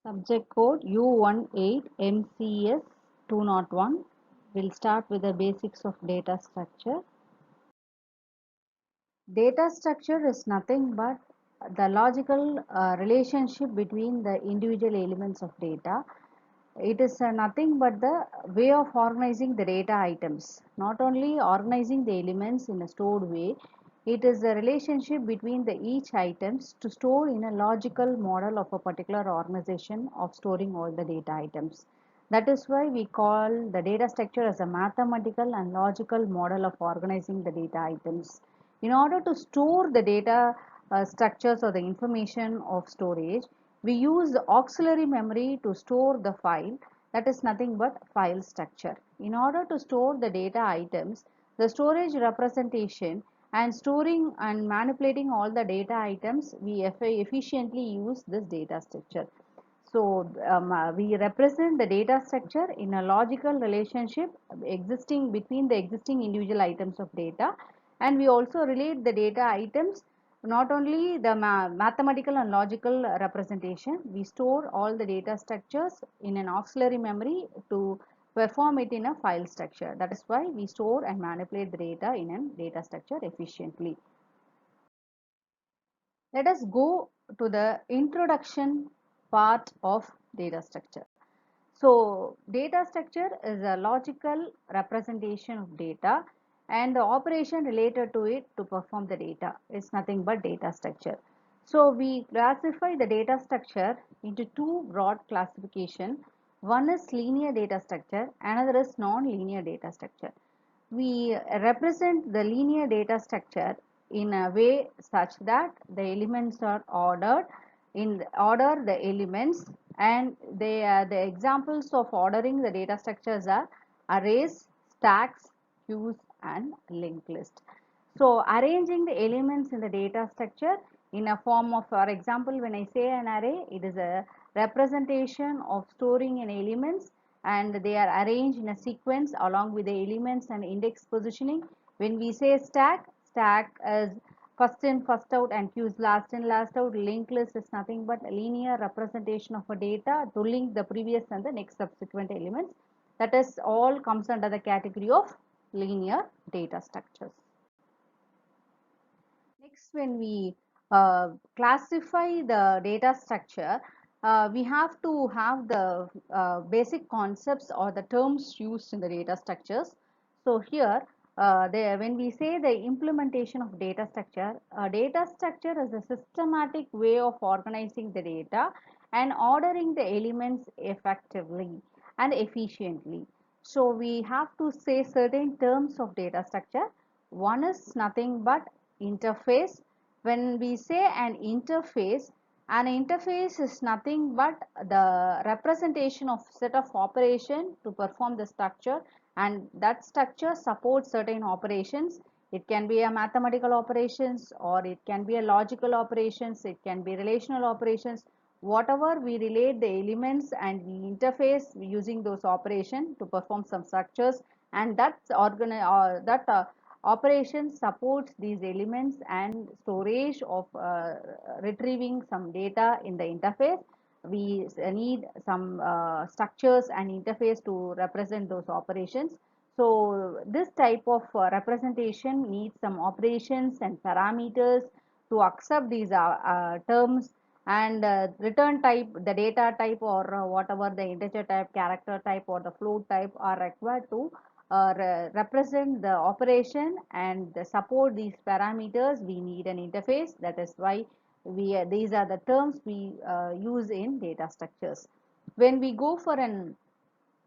Subject code U18MCS201. We'll start with the basics of data structure. Data structure is nothing but the logical relationship between the individual elements of data. It is nothing but the way of organizing the data items. Not only organizing the elements in a stored way, it is the relationship between the each items to store in a logical model of a particular organization of storing all the data items. That is why we call the data structure as a mathematical and logical model of organizing the data items. In order to store the data structures or the information of storage, we use the auxiliary memory to store the file, that is nothing but file structure. In order to store the data items, the storage representation and storing and manipulating all the data items, we efficiently use this data structure. So we represent the data structure in a logical relationship existing between the existing individual items of data, and we also relate the data items not only the mathematical and logical representation. We store all the data structures in an auxiliary memory to perform it in a file structure. That is why we store and manipulate the data in a data structure efficiently. Let us go to the introduction part of data structure. So data structure is a logical representation of data, and the operation related to it to perform the data is nothing but data structure. So we classify the data structure into two broad classification. One is linear data structure, another is non-linear data structure. We represent the linear data structure in a way such that the elements are ordered in order the elements, and they are the examples of ordering the data structures are arrays, stacks, queues, and linked list. So arranging the elements in the data structure in a form of, for example, when I say an array, it is a representation of storing an elements, and they are arranged in a sequence along with the elements and index positioning. When we say stack, stack is first in, first out, and queues last in, last out. Linked list is nothing but a linear representation of a data to link the previous and the next subsequent elements. That is all comes under the category of linear data structures. Next, when we classify the data structure, we have to have the basic concepts or the terms used in the data structures. So here, when we say the implementation of data structure is a systematic way of organizing the data and ordering the elements effectively and efficiently. So we have to say certain terms of data structure. One is nothing but interface. When we say an interface is nothing but the representation of set of operation to perform the structure, and that structure supports certain operations. It can be a mathematical operations, or it can be a logical operations, it can be relational operations. Whatever we relate the elements and we interface using those operations to perform some structures, and that operation supports these elements and storage of retrieving some data in the interface. We need some structures and interface to represent those operations. So this type of representation needs some operations and parameters to accept these terms, and return type, the data type, or whatever the integer type, character type, or the float type are required to represent the operation and support these parameters. We need an interface. That is why these are the terms we use in data structures. When we go for an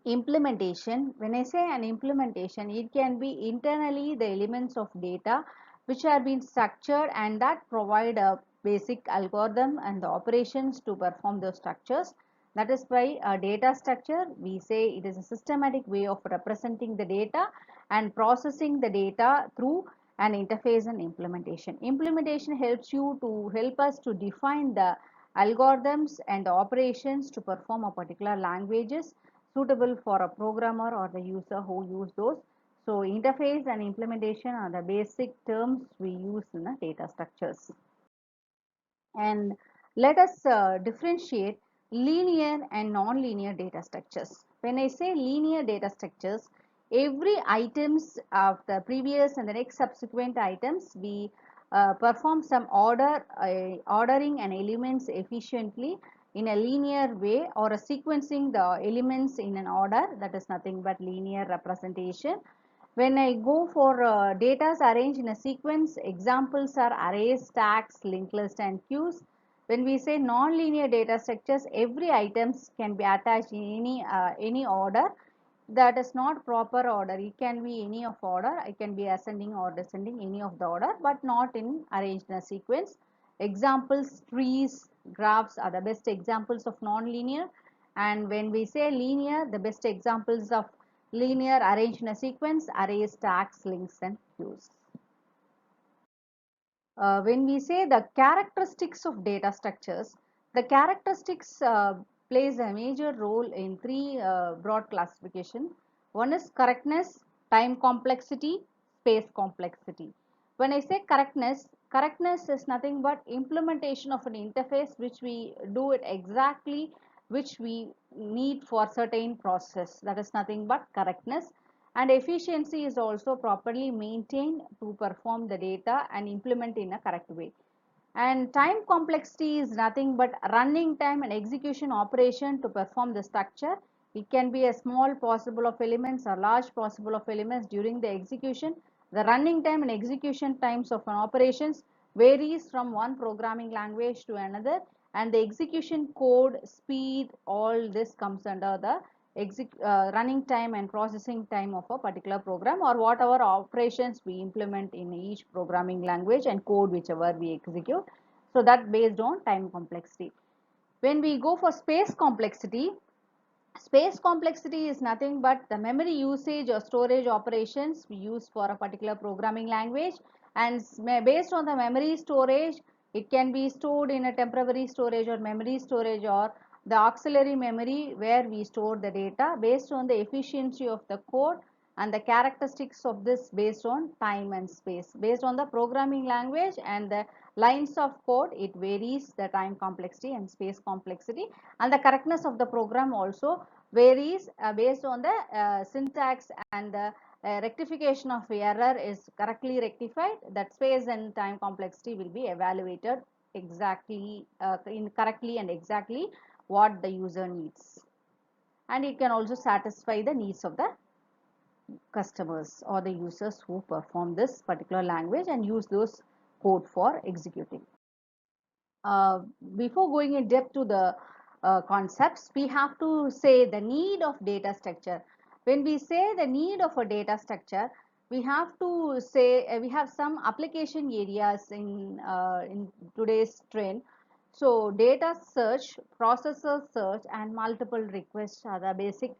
implementation, when I say an implementation, it can be internally the elements of data which are being structured and that provide a basic algorithm and the operations to perform those structures. That is why a data structure, we say it is a systematic way of representing the data and processing the data through an interface and implementation. Implementation help us to define the algorithms and operations to perform a particular languages suitable for a programmer or the user who use those. So interface and implementation are the basic terms we use in the data structures. And let us differentiate linear and non-linear data structures. When I say linear data structures, every items of the previous and the next subsequent items, we perform some ordering and elements efficiently in a linear way, or a sequencing the elements in an order. That is nothing but linear representation. When I go for data arranged in a sequence, examples are arrays, stacks, linked list, and queues. When we say non-linear data structures, every items can be attached in any order. That is not proper order. It can be any of order. It can be ascending or descending, any of the order, but not in arranged in a sequence. Examples, trees, graphs are the best examples of non-linear. And when we say linear, the best examples of linear arranged in a sequence, arrays, stacks, links, and queues. When we say the characteristics of data structures, the characteristics plays a major role in three broad classification. One is correctness, time complexity, space complexity. When I say correctness, correctness is nothing but implementation of an interface which we do it exactly which we need for certain process. That is nothing but correctness. And efficiency is also properly maintained to perform the data and implement in a correct way. And time complexity is nothing but running time and execution operation to perform the structure. It can be a small possible of elements or large possible of elements during the execution. The running time and execution times of an operations varies from one programming language to another, and the execution code speed, all this comes under the running time and processing time of a particular program, or whatever operations we implement in each programming language and code whichever we execute. So that based on time complexity. When we go for space complexity, space complexity is nothing but the memory usage or storage operations we use for a particular programming language, and based on the memory storage, it can be stored in a temporary storage or memory storage, or the auxiliary memory where we store the data. Based on the efficiency of the code and the characteristics of this based on time and space, based on the programming language and the lines of code, it varies the time complexity and space complexity. And the correctness of the program also varies based on the syntax, and the rectification of error is correctly rectified. That space and time complexity will be evaluated exactly correctly and exactly what the user needs, and it can also satisfy the needs of the customers or the users who perform this particular language and use those code for executing. uh, Before going in depth to the concepts, we have to say the need of data structure. When we say the need of a data structure, we have to say we have some application areas in today's trend. So data search, processor search, and multiple requests are the basic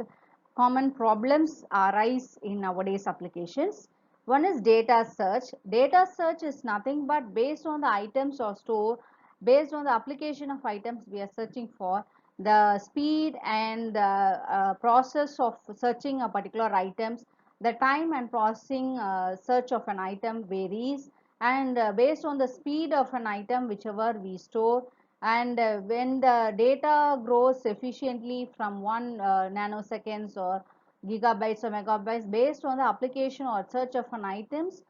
common problems arise in nowadays applications. One is data search. Data search is nothing but based on the items or store, based on the application of items we are searching for, the speed and the process of searching a particular items, the time and processing search of an item varies, and based on the speed of an item whichever we store, and when the data grows efficiently from 1 nanoseconds or gigabytes or megabytes, based on the application or search of an items,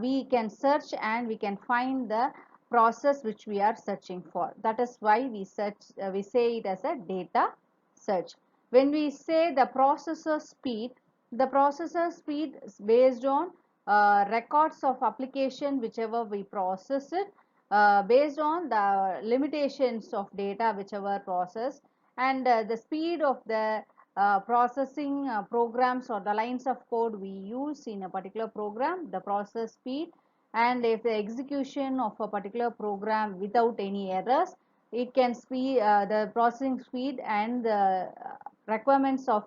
we can search and we can find the process which we are searching for. That is why we say it as a data search. When we say the processor speed, the processor speed is based on records of application whichever we process it, based on the limitations of data whichever process, and the speed of the processing programs or the lines of code we use in a particular program, the process speed. And if the execution of a particular program without any errors, it can speed the processing speed and the requirements of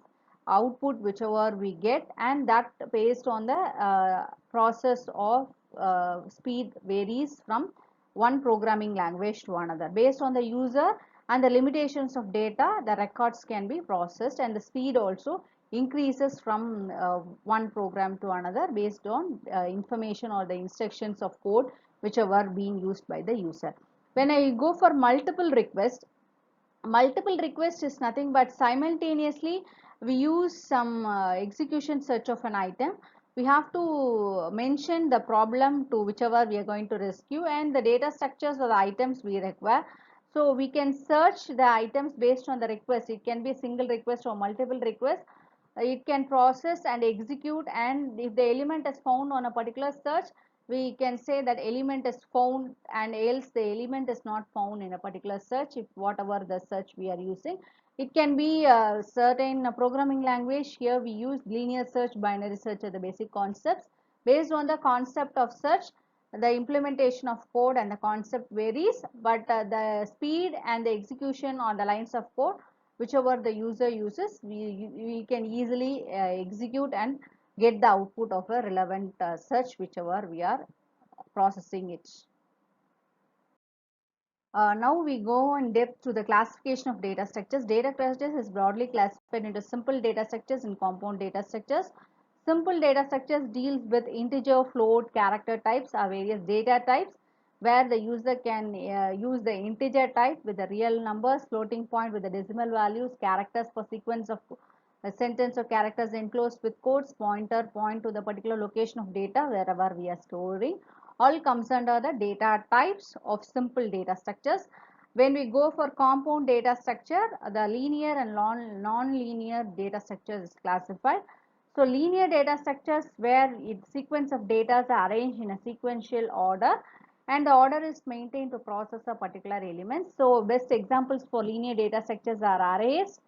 output whichever we get, and that based on the process of speed varies from one programming language to another. Based on the user and the limitations of data, the records can be processed, and the speed also increases from one program to another based on information or the instructions of code whichever being used by the user. When I go for multiple requests, Multiple request is nothing but simultaneously we use some execution search of an item. We have to mention the problem to whichever we are going to rescue and the data structures of the items we require. So we can search the items based on the request. It can be a single request or multiple requests. It can process and execute, and if the element is found on a particular search, we can say that element is found, and else the element is not found in a particular search if whatever the search we are using. It can be a certain programming language. Here we use linear search, binary search are the basic concepts. Based on the concept of search, the implementation of code and the concept varies, but the speed and the execution on the lines of code whichever the user uses, we can easily execute and get the output of a relevant search whichever we are processing it. Now we go in depth to the classification of data structures. Data structures is broadly classified into simple data structures and compound data structures. Simple data structures deals with integer, float, character types or various data types where the user can use the integer type with the real numbers, floating point with the decimal values, characters for sequence of a sentence or characters enclosed with quotes, pointer point to the particular location of data wherever we are storing. All comes under the data types of simple data structures. When we go for compound data structure, the linear and non-linear data structure is classified. So linear data structures where sequence of data are arranged in a sequential order and the order is maintained to process a particular element. So best examples for linear data structures are arrays,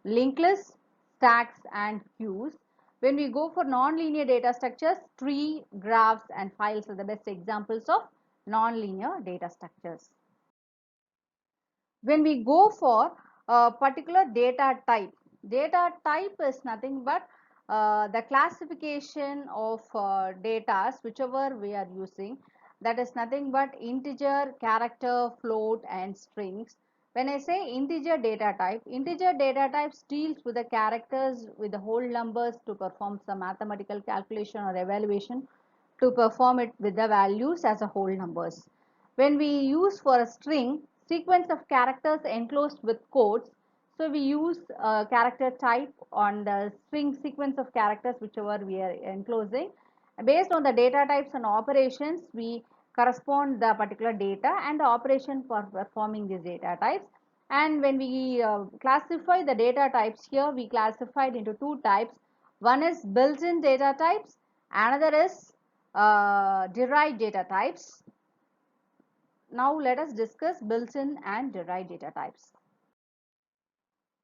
linked lists, stacks and queues. When we go for non-linear data structures, tree, graphs and files are the best examples of non-linear data structures. When we go for a particular data type is nothing but the classification of data whichever we are using, that is nothing but integer, character, float and strings. When I say integer data types deals with the characters with the whole numbers to perform some mathematical calculation or evaluation to perform it with the values as a whole numbers. When we use for a string, sequence of characters enclosed with quotes, so we use a character type on the string sequence of characters whichever we are enclosing. Based on the data types and operations, we correspond the particular data and the operation for performing these data types. And when we classify the data types here, we classified into two types. One is built-in data types, another is derived data types. Now let us discuss built-in and derived data types.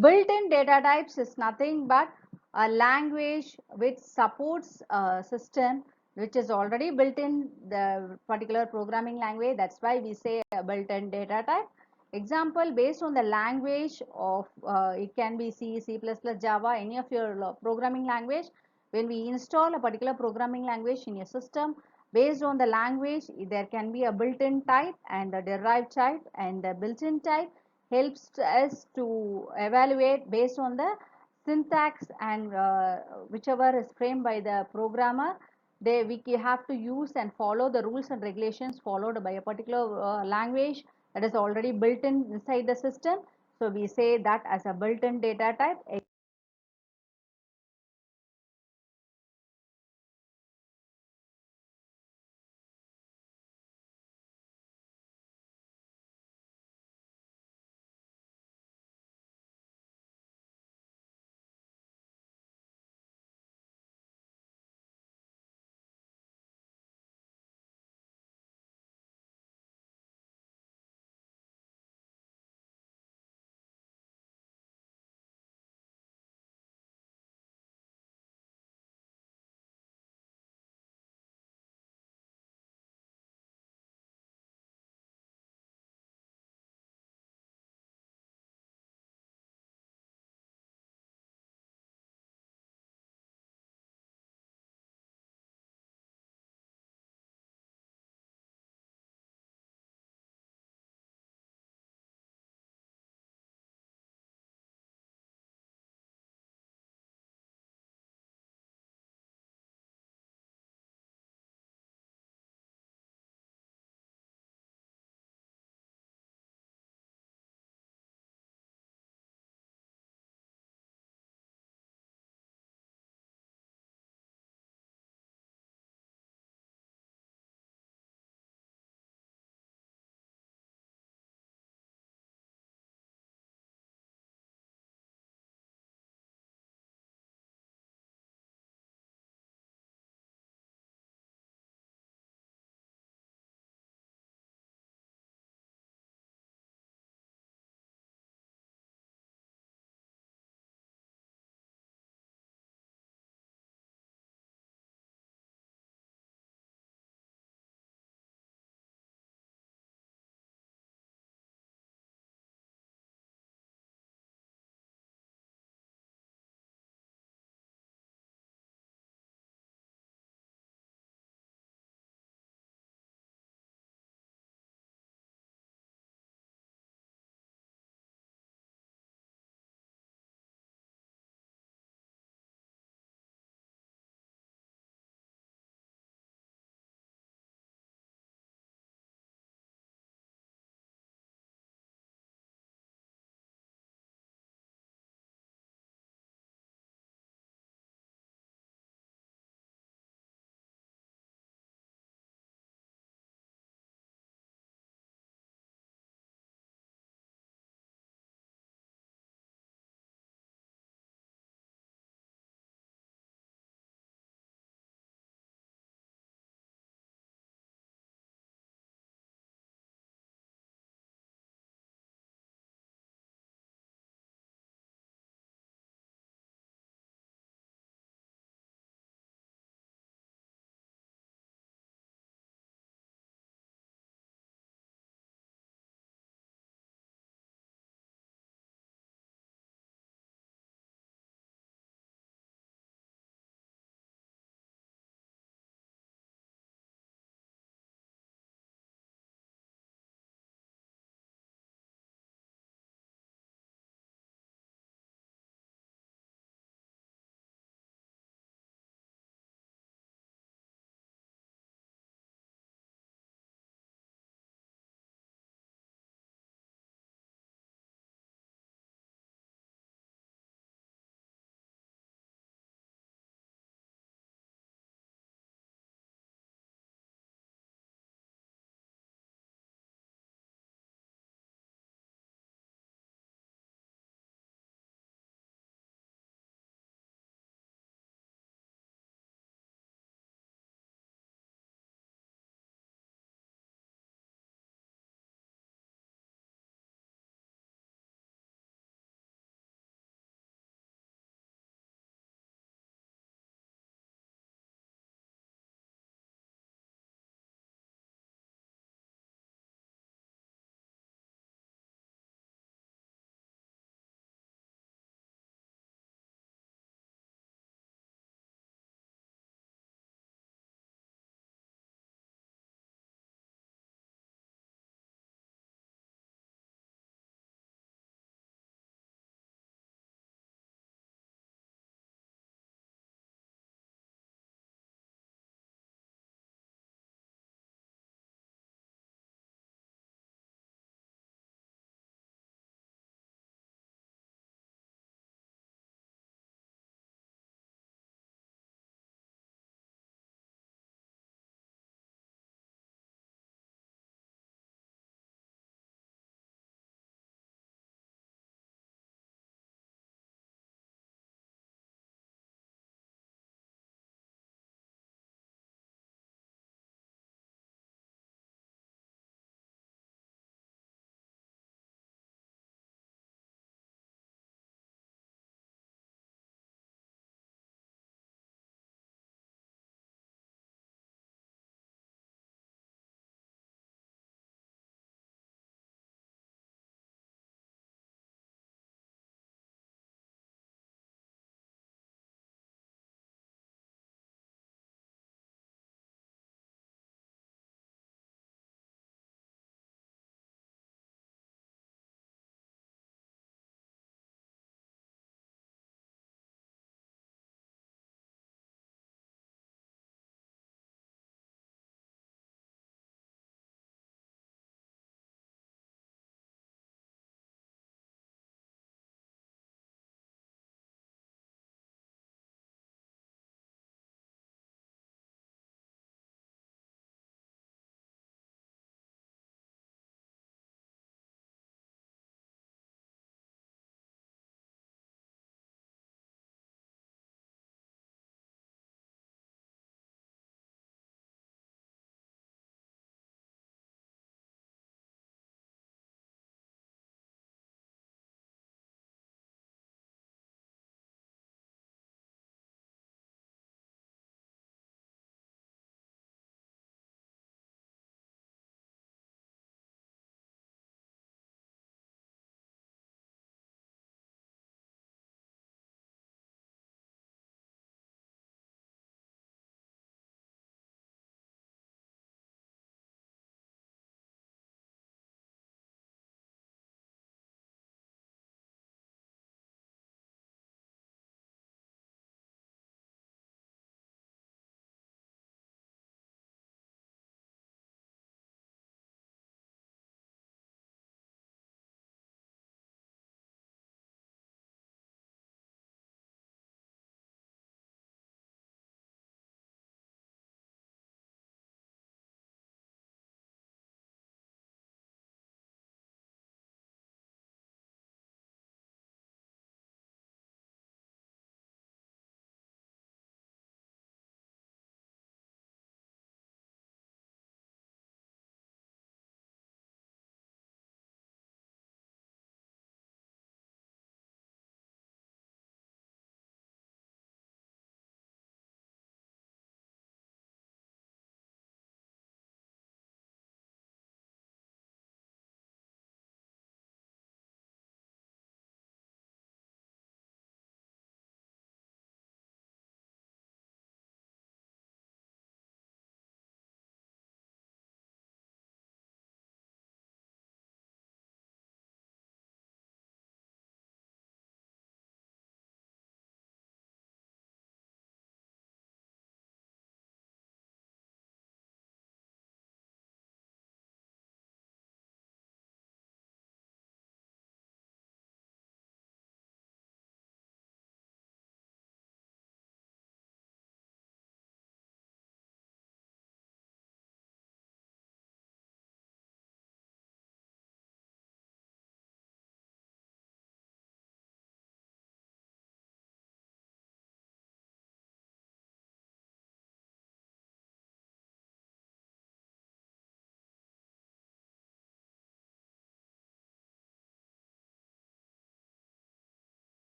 Built-in data types is nothing but a language which supports a system which is already built in the particular programming language. That's why we say a built-in data type. Example, based on the language of it can be C, C++, Java, any of your programming language. When we install a particular programming language in your system, based on the language, there can be a built-in type and a derived type, and the built-in type helps us to evaluate based on the syntax and whichever is framed by the programmer. We have to use and follow the rules and regulations followed by a particular language that is already built in inside the system. So we say that as a built-in data type.